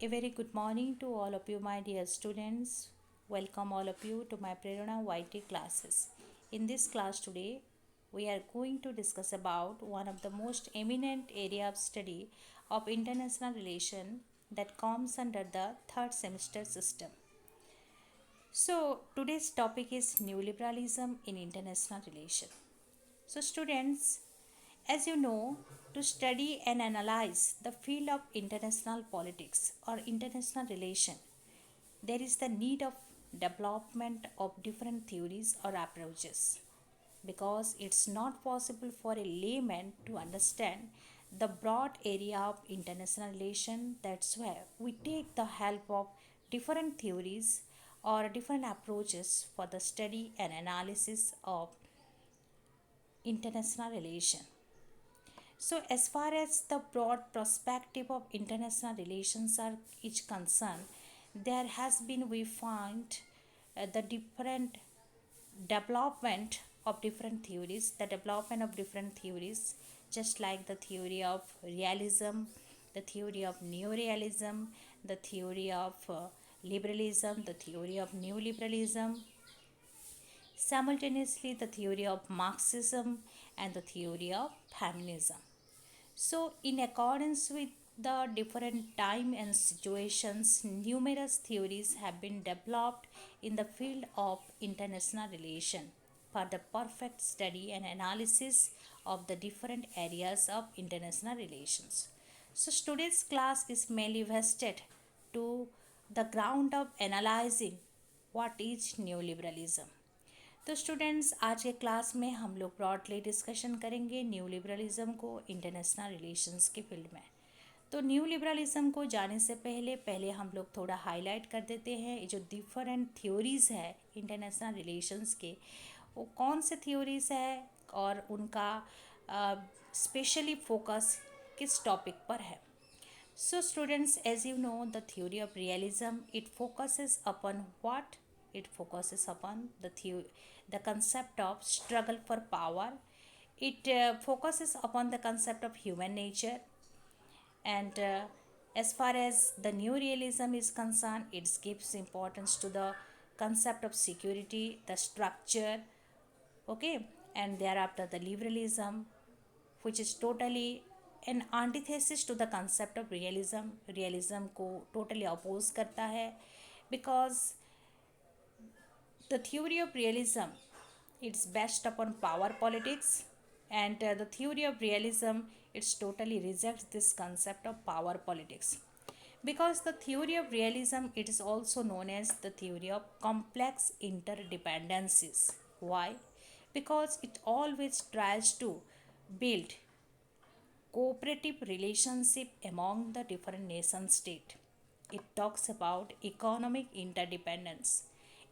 A very good morning to all of you, my dear students. Welcome all of you to my Prerana YT classes. In this class today, we are going to discuss about one of the most eminent area of study of international relation that comes under the third semester system. So today's topic is neoliberalism in international relation. So students, as you know, to study and analyze the field of international politics or international relation, there is the need of development of different theories or approaches because it's not possible for a layman to understand the broad area of international relation. That's why we take the help of different theories or different approaches for the study and analysis of international relation. So, as far as the broad perspective of international relations are is concerned, there has been we find the different development of different theories, the development of different theories, just like the theory of realism, the theory of neorealism, the theory of liberalism, the theory of neoliberalism, simultaneously the theory of Marxism and the theory of feminism. So, in accordance with the different time and situations, numerous theories have been developed in the field of international relation for the perfect study and analysis of the different areas of international relations. So, today's class is mainly vested to the ground of analyzing what is neoliberalism. तो students आज के class में हम लोग broadly discussion करेंगे new liberalism को international relations के field में। तो न्यू लिबरलिज्म को जाने से पहले पहले हम लोग थोड़ा हाईलाइट कर देते हैं ये जो डिफरेंट थ्योरीज़ है इंटरनेशनल रिलेशंस के, वो कौन से थ्योरीज है और उनका स्पेशली फोकस किस टॉपिक पर है। So, students, as you know, the theory of realism it focuses upon what? It focuses upon the concept of struggle for power. It focuses upon the concept of human nature, and as far as the new realism is concerned, it gives importance to the concept of security, the structure, okay, and thereafter the liberalism, which is totally an antithesis to the concept of realism. Realism को totally oppose करता है because the theory of realism it's based upon power politics, and the theory of realism it's totally rejects this concept of power politics because the theory of realism it is also known as the theory of complex interdependencies. Why? Because it always tries to build cooperative relationship among the different nation state. It talks about economic interdependence.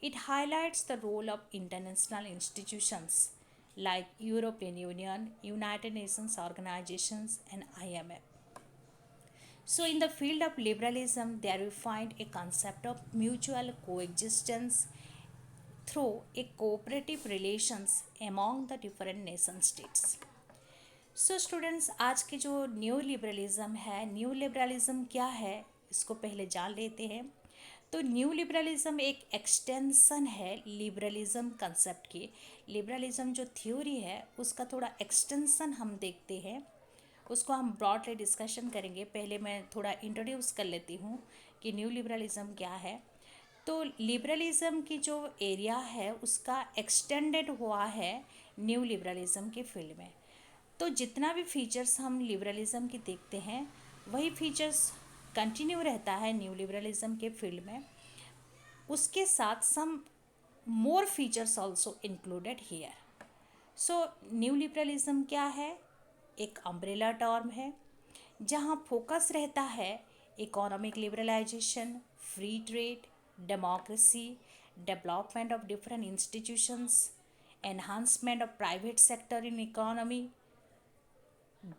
It highlights the role of international institutions like European Union, United Nations organizations and IMF. So in the field of liberalism there we find a concept of mutual coexistence through a cooperative relations among the different nation states. So students आज के जो new liberalism है, new liberalism क्या है इसको पहले जान लेते हैं। तो न्यू लिबरलिज़म एक एक्सटेंसन है लिबरलिज़म कंसेप्ट की। लिबरलिज़म जो थ्योरी है उसका थोड़ा एक्सटेंसन हम देखते हैं, उसको हम ब्रॉडली डिस्कशन करेंगे। पहले मैं थोड़ा इंट्रोड्यूस कर लेती हूँ कि न्यू लिबरलिज़म क्या है। तो लिबरलिज़म की जो एरिया है उसका एक्सटेंडेड हुआ है न्यू लिबरलिज़म के फील्ड में। तो जितना भी फीचर्स हम लिबरलिज़म की देखते हैं वही फीचर्स कंटिन्यू रहता है न्यू लिबरलिज़म के फील्ड में, उसके साथ some more features also included here. So new liberalism क्या है? एक अम्ब्रेला टर्म है जहाँ फोकस रहता है economic liberalisation, free trade, democracy, development of different institutions, enhancement of private sector in economy,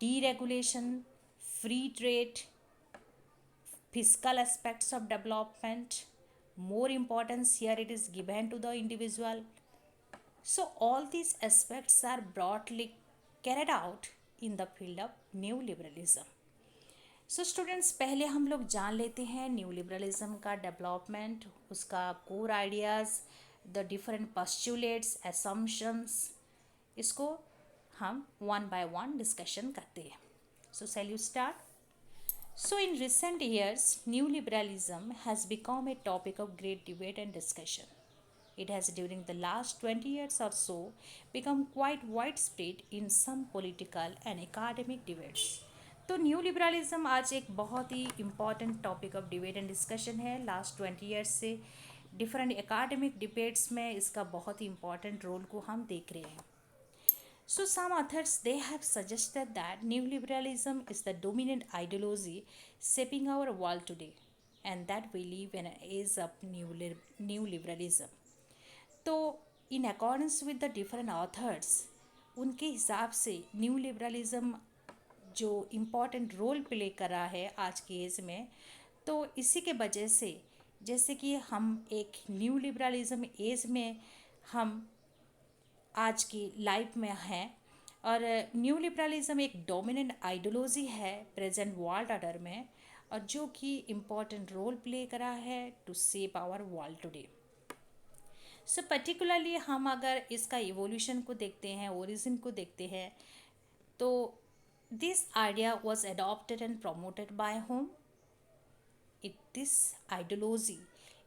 deregulation, free trade, fiscal aspects of development. More importance here it is given to the individual. So all these aspects are broadly carried out in the field of neoliberalism. So students, पहले हम लोग जान लेते हैं new liberalism का development, उसका core ideas, the different postulates, assumptions. इसको हम वन बाय वन डिस्कशन करते हैं. सो shall you start? So in recent years, new liberalism has become a topic of great debate and discussion. It has during the last 20 years or so become quite widespread in some political and academic debates. तो new liberalism आज एक बहुत ही important topic of debate and discussion है. Last 20 years से different academic debates में इसका बहुत ही इम्पॉर्टेंट रोल को हम देख रहे हैं. So some authors they have suggested that neoliberalism is the dominant ideology shaping our world today, and that we live in an age of new liberalism. तो in accordance with the different authors, उनके हिसाब से new liberalism जो important role play कर रहा है आज के एज में, तो इसी के वजह से जैसे कि हम एक न्यू लिबरलिज्म एज में हम आज की लाइफ में हैं, और न्यू लिबरलिज्म एक डोमिनेंट आइडियोलॉजी है प्रेजेंट वर्ल्ड ऑर्डर में, और जो कि इम्पॉर्टेंट रोल प्ले कर रहा है to shape our world today. So particularly हम अगर इसका इवोल्यूशन को देखते हैं, ओरिजिन को देखते हैं, तो this idea was adopted and promoted by home. This ideology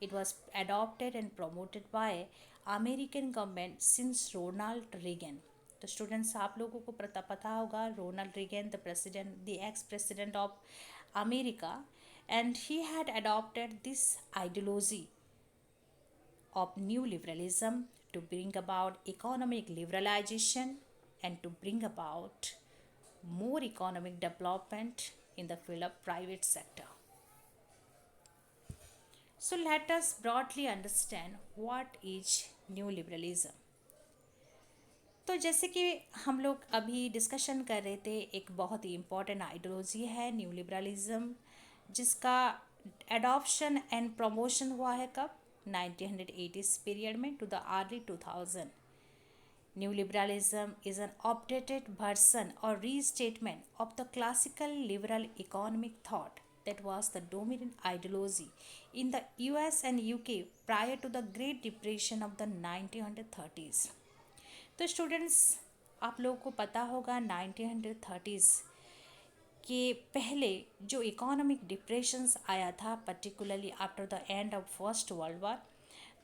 it was adopted and promoted by American government since Ronald Reagan. तो स्टूडेंट्स, आप लोगों को पता होगा Ronald Reagan, the ex president of America, and he had adopted this ideology of new liberalism to bring about economic liberalization and to bring about more economic development in the field of private sector. So let us broadly understand what is new liberalism. तो जैसे कि हम लोग अभी discussion कर रहे थे, एक बहुत ही इम्पॉर्टेंट आइडियोलॉजी है न्यू लिबरलिज्म, जिसका एडॉप्शन एंड प्रमोशन हुआ है कब? 1980s पीरियड में to the early 2000. New liberalism is an updated version और restatement of the classical liberal economic thought that was the dominant ideology in the US and UK prior to the Great Depression of the 1930s. तो students, आप लोगों को पता होगा 1930s के पहले जो इकोनॉमिक डिप्रेशंस आया था, particularly after the end of first world war,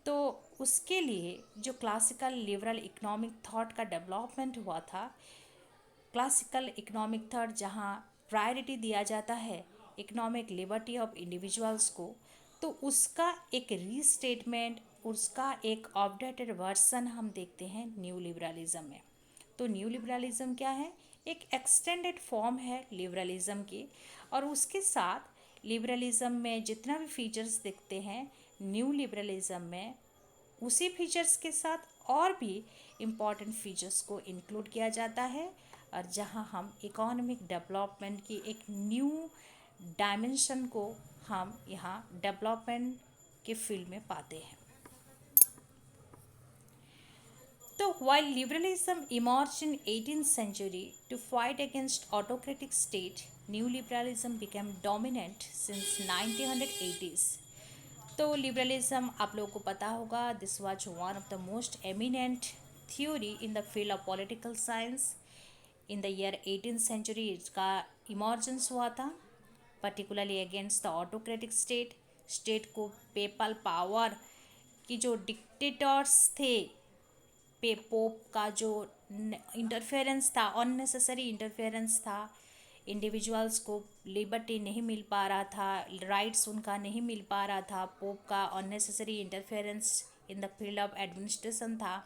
तो उसके लिए जो क्लासिकल लिबरल इकोनॉमिक थॉट का डेवलपमेंट हुआ था, क्लासिकल इकोनॉमिक थॉट जहाँ प्रायोरिटी दिया जाता है इकोनॉमिक लिबर्टी ऑफ इंडिविजुअल्स को, तो उसका एक रीस्टेटमेंट, उसका एक अपडेटेड वर्सन हम देखते हैं न्यू लिबरलिज्म में. तो न्यू लिबरलिज्म क्या है? एक एक्सटेंडेड फॉर्म है लिबरलिज्म की, और उसके साथ लिबरलिज्म में जितना भी फीचर्स दिखते हैं न्यू लिबरलिज्म में, उसी फीचर्स के साथ और भी इम्पॉर्टेंट फीचर्स को इंक्लूड किया जाता है, और जहां हम इकोनॉमिक डेवलपमेंट की एक न्यू डायमेंशन को हम यहाँ डेवलपमेंट के फील्ड में पाते हैं. तो while liberalism emerged in 18th century to fight against autocratic state, new liberalism became dominant since 1980s. तो लिबरलिज्म आप लोगों को पता होगा, this was one of the most eminent theory in the field of political science. In the year 18th century इसका emergence हुआ था, particularly against the autocratic state को पेपल पावर की जो डिक्टेटर्स थे, पोप का जो इंटरफेरेंस था, अननेसेसरी इंटरफेरेंस था, इंडिविजुअल्स को लिबर्टी नहीं मिल पा रहा था, राइट्स उनका नहीं मिल पा रहा था, पोप का unnecessary interference in the field of administration था,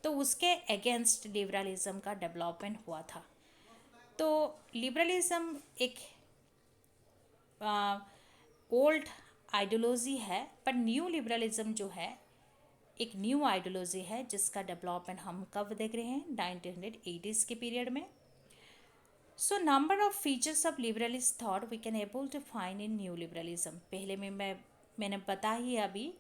तो उसके अगेंस्ट लिबरलिज्म का डेवलपमेंट हुआ था. तो लिबरलिज्म एक ओल्ड आइडियोलॉजी है, पर न्यू लिबरलिज्म जो है एक न्यू आइडियोलॉजी है, जिसका डेवलपमेंट हम कब देख रहे हैं? 1980s के पीरियड में. So number of features of liberalist thought we can able to find in new liberalism. पहले में मैंने बता ही अभी.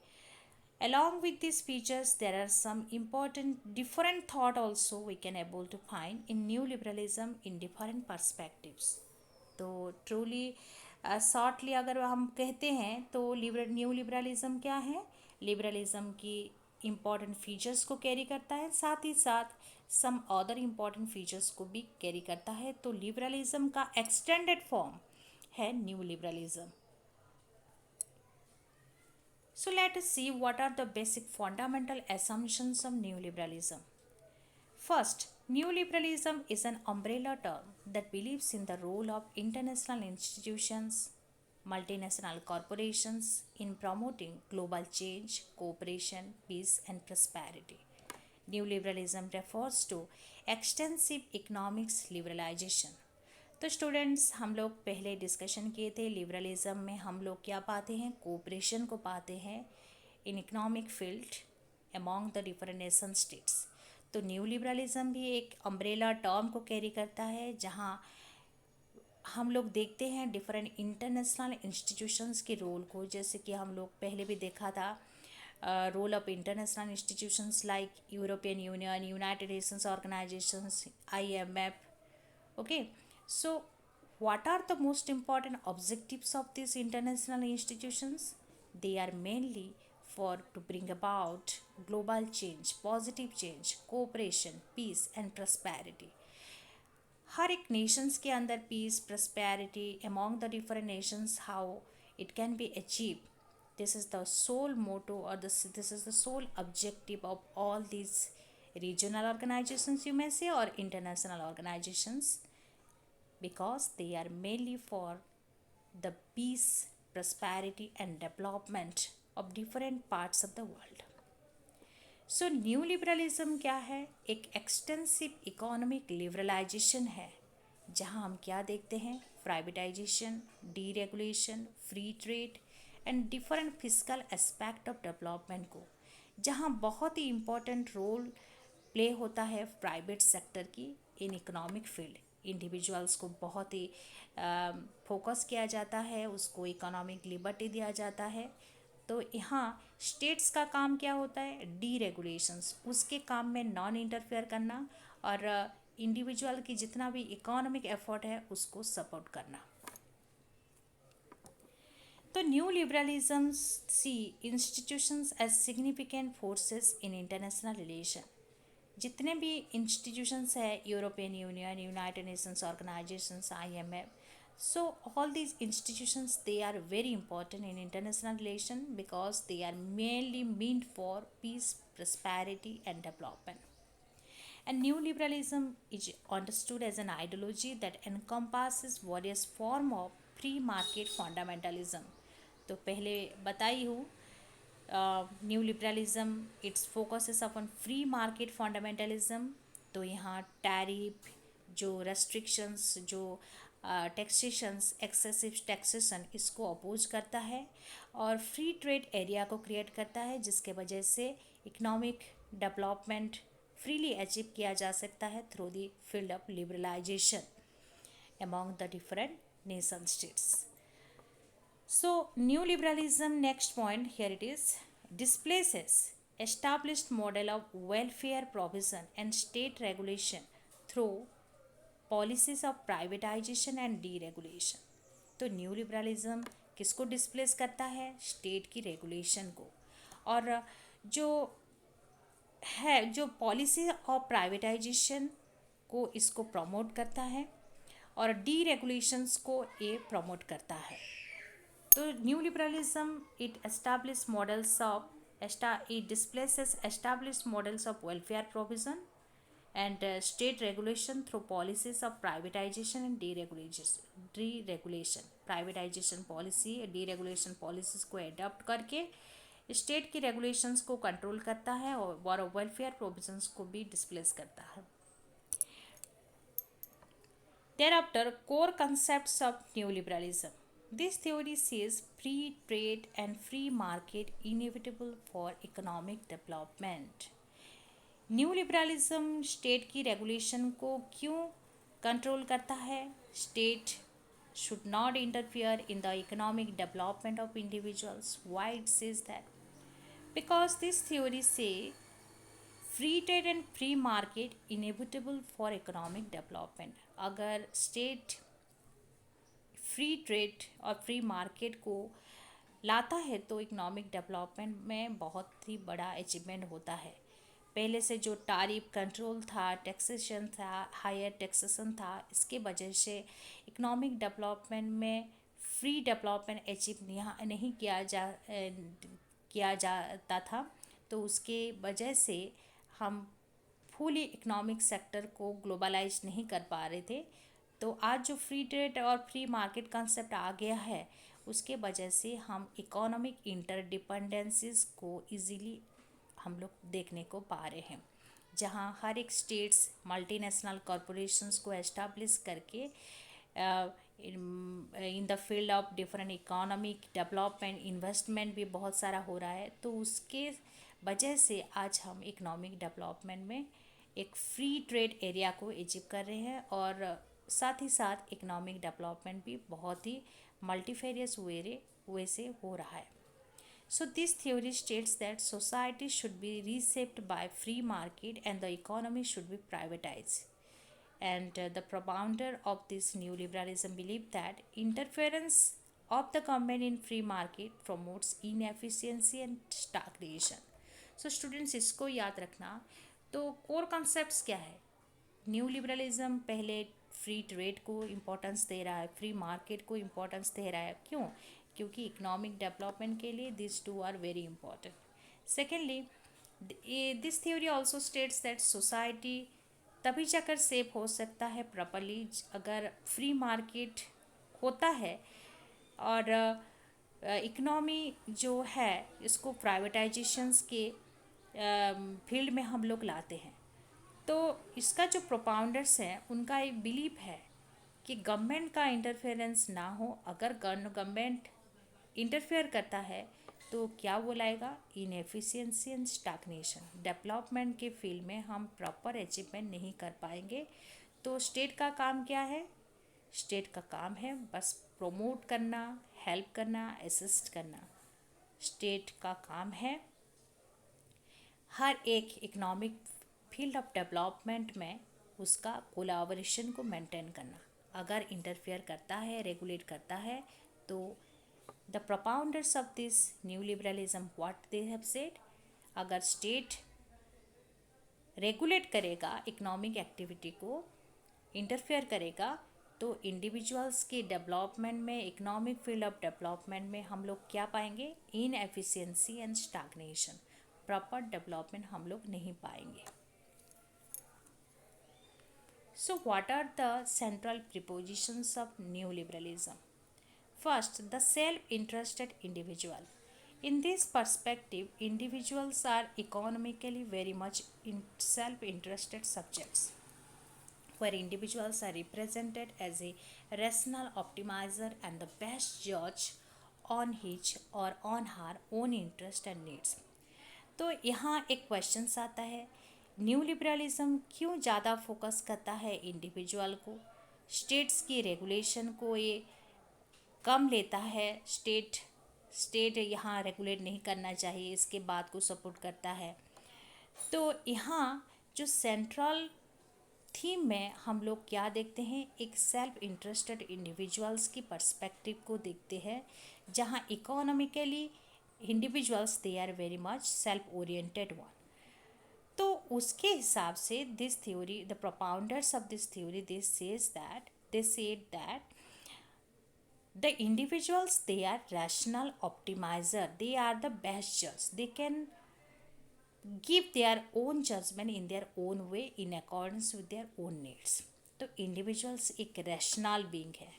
Along with these features, there are some important different thought also we can able to find in new liberalism in different perspectives. तो truly shortly अगर हम कहते हैं तो न्यू लिबरलिज्म क्या है? लिबरलिज्म की इम्पॉर्टेंट फीचर्स को कैरी करता है, साथ ही साथ सम अदर इम्पॉर्टेंट फीचर्स को भी कैरी करता है। तो लिबरलिज्म का एक्सटेंडेड फॉर्म है new liberalism. So let us see what are the basic fundamental assumptions of neoliberalism. First, neoliberalism is an umbrella term that believes in the role of international institutions, multinational corporations in promoting global change, cooperation, peace, and prosperity. Neoliberalism refers to extensive economics liberalization. तो students, हम लोग पहले discussion किए थे liberalism में हम लोग क्या पाते हैं? कोऑपरेशन को पाते हैं in economic field among the different nation states. तो न्यू लिबरलिज्म भी एक अम्ब्रेला टर्म को कैरी करता है, जहाँ हम लोग देखते हैं डिफरेंट इंटरनेशनल इंस्टीट्यूशंस के रोल को, जैसे कि हम लोग पहले भी देखा था role of international institutions like European Union, United Nations organisations, IMF. Okay, so what are the most important objectives of these international institutions? They are mainly for to bring about global change, positive change, cooperation, peace and prosperity. हर एक Nations के अंदर piece prosperity among the different Nations, how it can be achieve, this is the sole motto or this is the sole objective of all these regional organizations, you may say, or international organizations, because they are mainly for the peace, prosperity and development of different parts of the world. So new liberalism क्या है? एक extensive economic liberalisation है, जहां हम क्या देखते हैं? Privatisation, deregulation, free trade and different physical aspect of development को, जहां बहुत ही इम्पोर्टेंट रोल प्ले होता है प्राइवेट सेक्टर की इन इकोनॉमिक फील्ड। इंडिविजुअल्स को बहुत ही फोकस किया जाता है, उसको इकोनॉमिक लिबर्टी दिया जाता है। तो यहाँ स्टेट्स का काम क्या होता है? डी रेगुलेशंस, उसके काम में नॉन इंटरफेयर करना और इंडिविजुअल की जितना भी इकोनॉमिक एफर्ट है उसको सपोर्ट करना। तो new liberalism see institutions as significant forces in international relation. जितने भी इंस्टीट्यूशंस है, European Union, United Nations organisations, IMF, so all these institutions, they are very important in international relation because they are mainly meant for peace, prosperity and development. And new liberalism is understood as an ideology that encompasses various form of free market fundamentalism. तो पहले बताई हूँ new liberalism it's focuses upon free market fundamentalism. तो यहाँ tariff, जो restrictions, जो taxations, excessive taxation, इसको oppose करता है और फ्री ट्रेड एरिया को क्रिएट करता है, जिसके वजह से इकोनॉमिक डेवलपमेंट फ्रीली अचीव किया जा सकता है through the field of liberalisation among the different nation states. So new liberalism, next point here it is, displaces established model of welfare provision and state regulation through policies of privatization and deregulation. तो new liberalism किसको displace करता है? State की regulation को, और जो है जो पॉलिसी ऑफ प्राइवेटाइजेशन को इसको प्रमोट करता है और डी रेगुलेशंस को ये प्रमोट करता है। तो new liberalism it establish models of it displaces established models of welfare provision and state regulation through policies of privatization and deregulation. Privatisation policy, deregulation policies को अडॉप्ट करके स्टेट की regulations को control करता है और वेलफेयर प्रोविजंस को भी displace करता है। Thereafter, core concepts of neoliberalism. This theory says free trade and free market inevitable for economic development. New liberalism state की रेगुलेशन को क्यों कंट्रोल करता है? State should not interfere in the economic development of individuals. Why it says that? Because this theory say free trade and free market inevitable for economic development. अगर state free trade और free market को लाता है तो economic development में बहुत ही बड़ा achievement होता है। पहले से जो टैरिफ कंट्रोल था, टैक्सेशन था, हायर टैक्सेशन था, इसके वजह से इकोनॉमिक डेवलपमेंट में फ्री डेवलपमेंट अचीव यहाँ नहीं किया जाता था। तो उसके वजह से हम फुली इकोनॉमिक सेक्टर को ग्लोबलाइज नहीं कर पा रहे थे। तो आज जो फ्री ट्रेड और फ्री मार्केट कंसेप्ट आ गया है, उसके वजह से हम इकोनॉमिक इंटरडिपेंडेंसीज को इजीली हम लोग देखने को पा रहे हैं, जहां हर एक स्टेट्स मल्टीनेशनल कॉरपोरेशंस को एस्टैब्लिश करके इन the field of different economic development investment भी बहुत सारा हो रहा है। तो उसके वजह से आज हम इकोनॉमिक डेवलपमेंट में एक फ्री ट्रेड एरिया को अचीव कर रहे हैं, और साथ ही साथ इकोनॉमिक डेवलपमेंट भी बहुत ही मल्टीफेरियस वे से हो रहा है। So this theory states that society should be reshaped by free market and the economy should be privatized. And the propounder of this new liberalism believed that interference of the government in free market promotes inefficiency and stagnation. So students इसको याद रखना। तो core concepts क्या है? New liberalism पहले free trade को importance दे रहा है, फ्री मार्केट को इम्पोर्टेंस दे रहा है। क्यों? क्योंकि इकोनॉमिक डेवलपमेंट के लिए this two are very important. Secondly, this theory also states that society तभी जाकर सेफ हो सकता है प्रॉपरली अगर फ्री मार्केट होता है, और इकोनॉमी जो है इसको प्राइवेटाइजेशंस के फील्ड में हम लोग लाते हैं। तो इसका जो प्रोपाउंडर्स हैं उनका एक बिलीफ है कि गवर्नमेंट का इंटरफेरेंस ना हो। अगर गवर्नमेंट इंटरफेयर करता है तो क्या वो लाएगा? Inefficiency and stagnation. डेवलपमेंट के फील्ड में हम प्रॉपर अचीवमेंट नहीं कर पाएंगे। तो स्टेट का काम क्या है? स्टेट का काम है बस प्रोमोट करना, हेल्प करना, असिस्ट करना। स्टेट का काम है हर एक इकोनॉमिक फील्ड ऑफ डेवलपमेंट में उसका कोलाबोरेशन को मेंटेन करना। अगर इंटरफेयर करता है, रेगुलेट करता है, तो the propounders of this new liberalism what they have said, अगर स्टेट रेगुलेट करेगा इकोनॉमिक एक्टिविटी को, इंटरफेयर करेगा, तो इंडिविजुअल्स के डेवलपमेंट में, इकोनॉमिक फील्ड ऑफ डेवलपमेंट में हम लोग क्या पाएंगे? Inefficiency and stagnation. Proper development हम लोग नहीं पाएंगे। So what are the central propositions of neoliberalism? First, the self-interested individual. In this perspective, individuals are economically very much self-interested subjects, where individuals are represented as a rational optimizer and the best judge on his or on her own interest and needs. तो यहाँ एक question आता है, new liberalism क्यों ज़्यादा focus करता है individual को? स्टेट्स की रेगुलेशन को ये कम लेता है। स्टेट यहाँ रेगुलेट नहीं करना चाहिए, इसके बात को सपोर्ट करता है। तो यहाँ जो सेंट्रल थीम में हम लोग क्या देखते हैं? एक सेल्फ इंटरेस्टेड इंडिविजुअल्स की पर्सपेक्टिव को देखते हैं, जहाँ economically individuals they are very much self oriented one. तो उसके हिसाब से this theory, the propounders of this theory, they said that the individuals, they are rational optimizer, they are the best judge, they can give their own judgment in their own way in accordance with their own needs. तो individuals एक rational being है,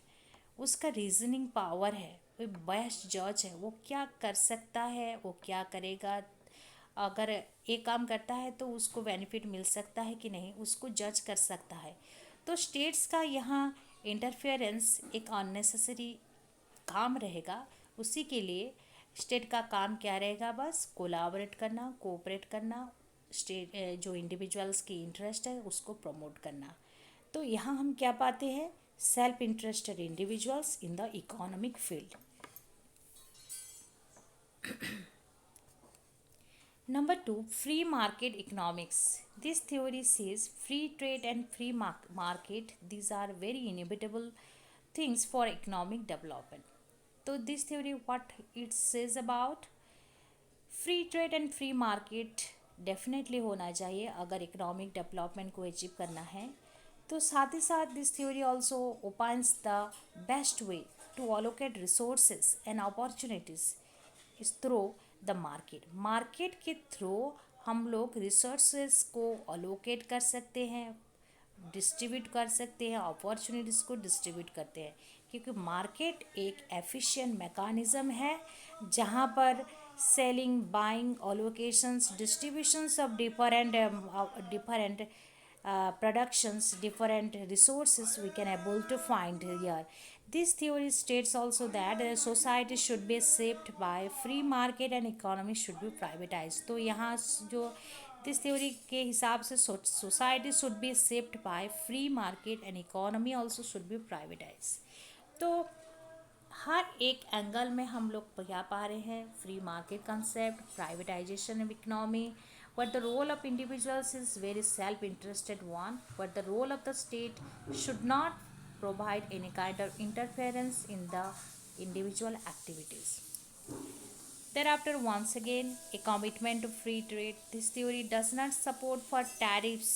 उसका reasoning power है, वो best जज है, वो क्या कर सकता है, वो क्या करेगा, अगर एक काम करता है तो उसको बेनिफिट मिल सकता है कि नहीं, उसको जज कर सकता है। तो स्टेट्स का यहाँ इंटरफेरेंस एक अननेसेसरी काम रहेगा। उसी के लिए स्टेट का काम क्या रहेगा? बस कोलाबरेट करना, कोऑपरेट करना, स्टेट जो इंडिविजुअल्स की इंटरेस्ट है उसको प्रमोट करना। तो यहाँ हम क्या पाते हैं? Self interested individuals in the economic field. Number 2, free market economics. This theory says free trade and free market, these are very inevitable things for economic development. So this theory, what it says about free trade and free market definitely होना चाहिए अगर economic development को achieve करना है. तो साथ ही साथ this theory also opens the best way to allocate resources and opportunities is through the market. Market के थ्रू हम लोग रिसोर्सेज को अलोकेट कर सकते हैं, डिस्ट्रीब्यूट कर सकते हैं, अपॉर्चुनिटीज़ को डिस्ट्रीब्यूट करते हैं, क्योंकि मार्केट एक एफिशिएंट मैकेनिज़्म है जहाँ पर selling, buying, allocations, distributions of different productions, different resources we can able to find here. This theory states also that society should be shaped by free market and economy should be privatized. तो यहाँ जो this theory के हिसाब से society should be shaped by free market and economy also should be privatise. तो हर एक angle में हम लोग क्या पा रहे हैं, free market concept, privatisation of economy, but the role of individuals is very self interested one, but the role of the state should not provide any kind of interference in the individual activities. Thereafter, once again, a commitment to free trade. This theory does not support for tariffs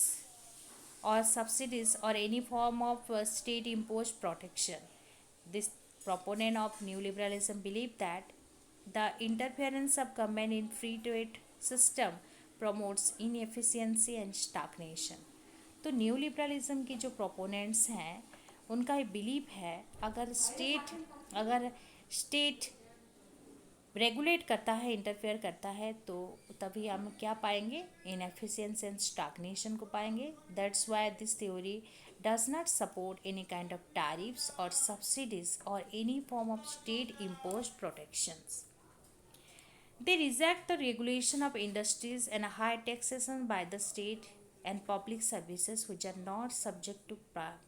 or subsidies or any form of state-imposed protection. This proponent of neoliberalism believe that the interference of government in free trade system promotes inefficiency and stagnation. तो new liberalism के जो proponents हैं उनका ये believe है अगर state regulate करता है, इंटरफेयर करता है, तो तभी हम क्या पाएंगे, इनएफिशिएंसी एंड स्टैग्नेशन को पाएंगे. That's why this theory does not support any kind of tariffs और सब्सिडीज और any form of state imposed protections. They reject the regulation of industries and high taxation by the state and public services which are not subject to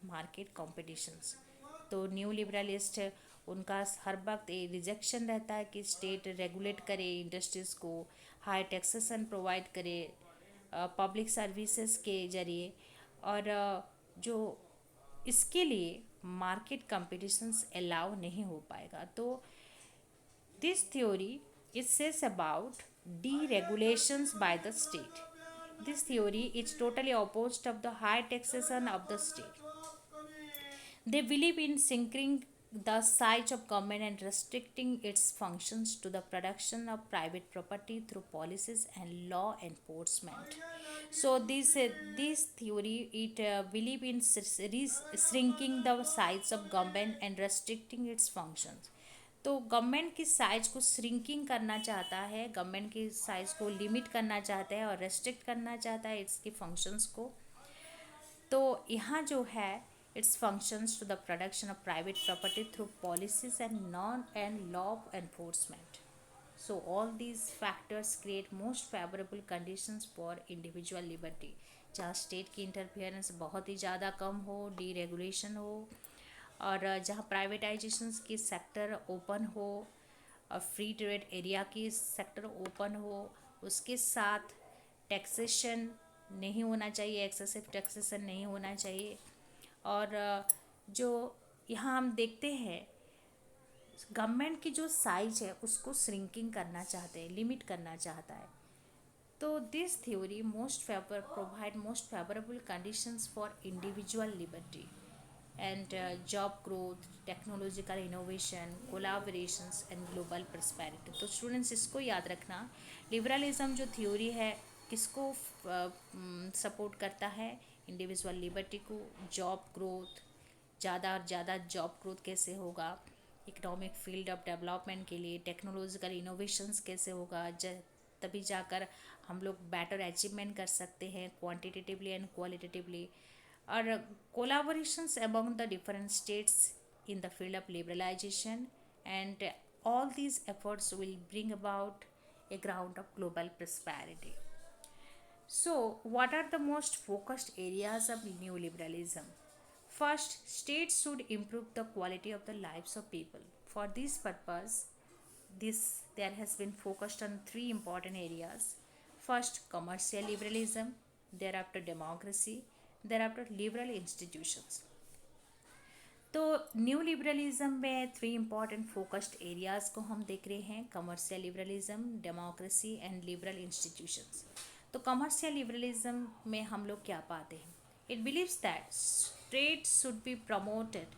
market competitions. तो new liberalist उनका हर वक्त ये rejection रहता है कि state regulate करे industries को, high taxation provide करे पब्लिक सर्विसेज के ज़रिए, और जो इसके लिए मार्केट कंपटीशंस अलाउ नहीं हो पाएगा. तो this theory it says about deregulations by the state. This theory is totally opposed of the high taxation of the state. They believe in shrinking the size of government and restricting its functions to the production of private property through policies and law enforcement. So this theory it believe in shrinking the size of government and restricting its functions. तो government की size को shrinking करना चाहता है, government की size को limit करना चाहता है और रेस्ट्रिक्ट करना चाहता है इसकी फंक्शंस को. तो यहाँ जो है its functions to the production of private property through policies and non and law enforcement. So all these factors create most favourable conditions for individual liberty, जहाँ स्टेट की इंटरफेरेंस बहुत ही ज़्यादा कम हो, डीरेगुलेशन हो, और जहाँ प्राइवेटाइजेशंस की सेक्टर ओपन हो और फ्री ट्रेड एरिया की सेक्टर ओपन हो, उसके साथ टैक्सेशन नहीं होना चाहिए, एक्सेसिव टैक्सेशन नहीं होना चाहिए. और जो यहाँ हम देखते हैं गवर्नमेंट की जो साइज है उसको श्रिंकिंग करना चाहते हैं, लिमिट करना चाहता है. तो this theory provide most favourable conditions for individual liberty and job growth, technological innovation, collaborations and global prosperity. तो स्टूडेंट्स इसको याद रखना, लिबरलिज्म जो थ्योरी है किसको सपोर्ट करता है, इंडिविजुअल लिबर्टी को. जॉब ग्रोथ, ज़्यादा और ज़्यादा जॉब ग्रोथ कैसे होगा, इकोनॉमिक फील्ड ऑफ डेवलपमेंट के लिए टेक्नोलॉजिकल इनोवेशंस कैसे होगा, तभी जाकर हम लोग बेटर अचीवमेंट कर सकते हैं क्वांटिटेटिवली एंड क्वालिटेटिवली. और collaborations among the different states in the field of liberalization, and all these efforts will bring about a ground of global prosperity. So what are the most focused areas of neoliberalism? First, states should improve the quality of the lives of people. For this purpose, there has been focused on three important areas. First, commercial liberalism, thereafter democracy, thereafter liberal institutions. तो new liberalism में three important focused areas को हम देख रहे हैं: commercial liberalism, democracy and liberal institutions. तो commercial liberalism में हम लोग क्या पाते हैं? It believes that trade should be promoted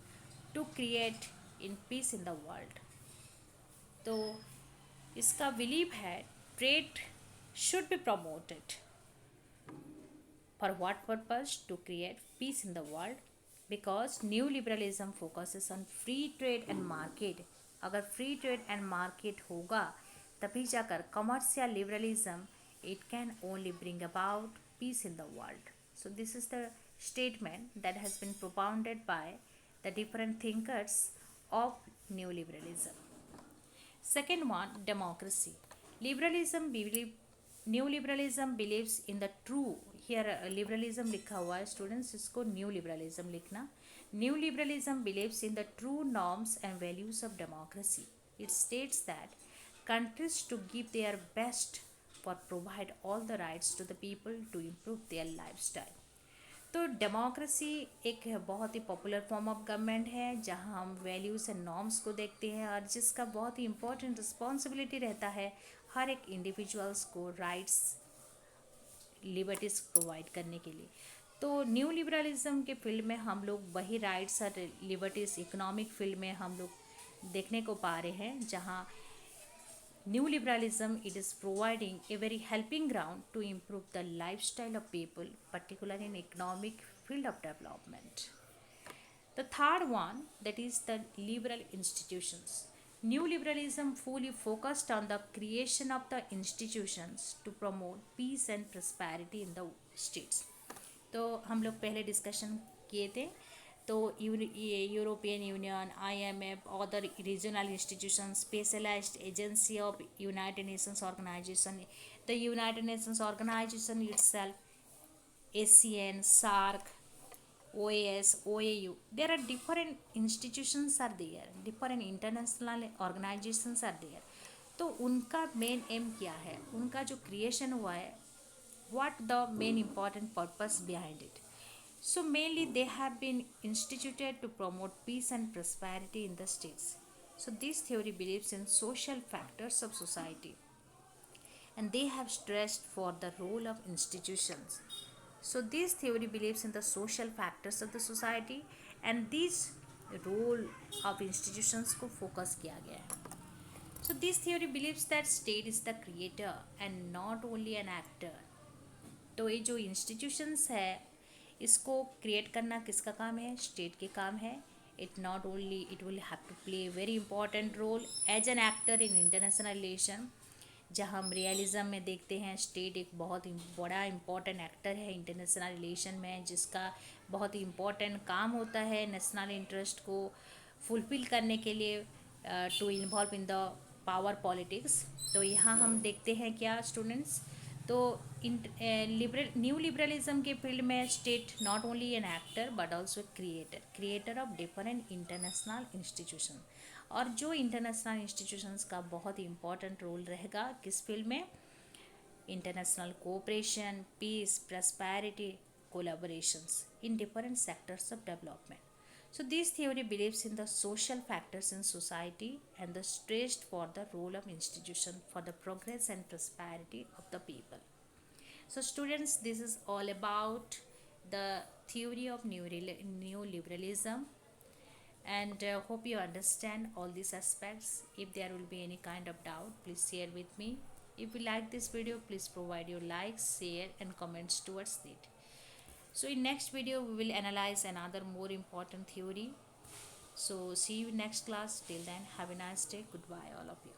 to create in peace in the world. तो इसका बिलीव है trade should be promoted for what purpose? To create peace in the world, because new liberalism focuses on free trade and market. अगर free trade and market होगा तभी जाकर commercial liberalism it can only bring about peace in the world. So this is the statement that has been propounded by the different thinkers of new liberalism. Second one, democracy. Liberalism believe new liberalism believes in the true, here liberalism लिखा हुआ है students, इसको new liberalism लिखना। New liberalism believes in the true norms and values of democracy. It states that countries to give their best for provide all the rights to the people to improve their lifestyle. तो democracy एक बहुत ही popular form of government है जहां हम values and norms को देखते हैं और जिसका बहुत ही इम्पोर्टेंट रिस्पॉन्सिबिलिटी रहता है हर एक इंडिविजुअल्स को राइट्स लिबर्टीज़ प्रोवाइड करने के लिए। तो न्यू लिबरलिज्म के फील्ड में हम लोग वही राइट्स और लिबर्टीज़ इकोनॉमिक फील्ड में हम लोग देखने को पा रहे हैं, जहाँ new liberalism it is providing a very helping ground to improve the lifestyle of people, particularly in economic field of development. The third one, that is the liberal institutions. New liberalism fully focused on the creation of the institutions to promote peace and prosperity in the states. तो हम लोग पहले discussion किए थे, तो European Union, IMF, other regional institution, specialised agency of United Nations organisation, the United Nations organisation itself, ASEAN, SAARC, OAS, OAU, there are different institutions are there, different international organizations are there. तो उनका main M क्या है, उनका जो creation हुआ है, what the main important purpose behind it? So mainly they have been instituted to promote peace and prosperity in the states. So this theory believes in social factors of society and they have stressed for the role of institutions. So this theory believes in the social factors of the society and this role of institutions को focus किया गया है. So this theory believes that state is the creator and not only an actor. तो ये जो institutions है इसको create करना किसका काम है? स्टेट के काम है. It not only it will have to play very important role as an actor in international relation, जहाँ हम रियलिज्म में देखते हैं स्टेट एक बहुत ही बड़ा इम्पॉर्टेंट एक्टर है इंटरनेशनल रिलेशन में, जिसका बहुत ही इम्पॉर्टेंट काम होता है नेशनल इंटरेस्ट को फुलफिल करने के लिए, to involve in the power politics. तो यहाँ हम देखते हैं क्या स्टूडेंट्स, तो न्यू लिबरलिज्म के फील्ड में state not only an actor but also creator of different international institution. और जो इंटरनेशनल इंस्टीट्यूशंस का बहुत ही इंपॉर्टेंट रोल रहेगा किस फील्ड में? International cooperation, peace, prosperity, collaborations in different sectors of development. So this theory believes in the social factors in society and the stressed for the role of institution for the progress and prosperity of the people. So students, this is all about the theory of new liberalism and hope you understand all these aspects. If there will be any kind of doubt, please share with me. If you like this video, please provide your likes, share and comments towards it. So in next video we will analyze another more important theory. So see you next class. Till then, have a nice day. Goodbye all of you.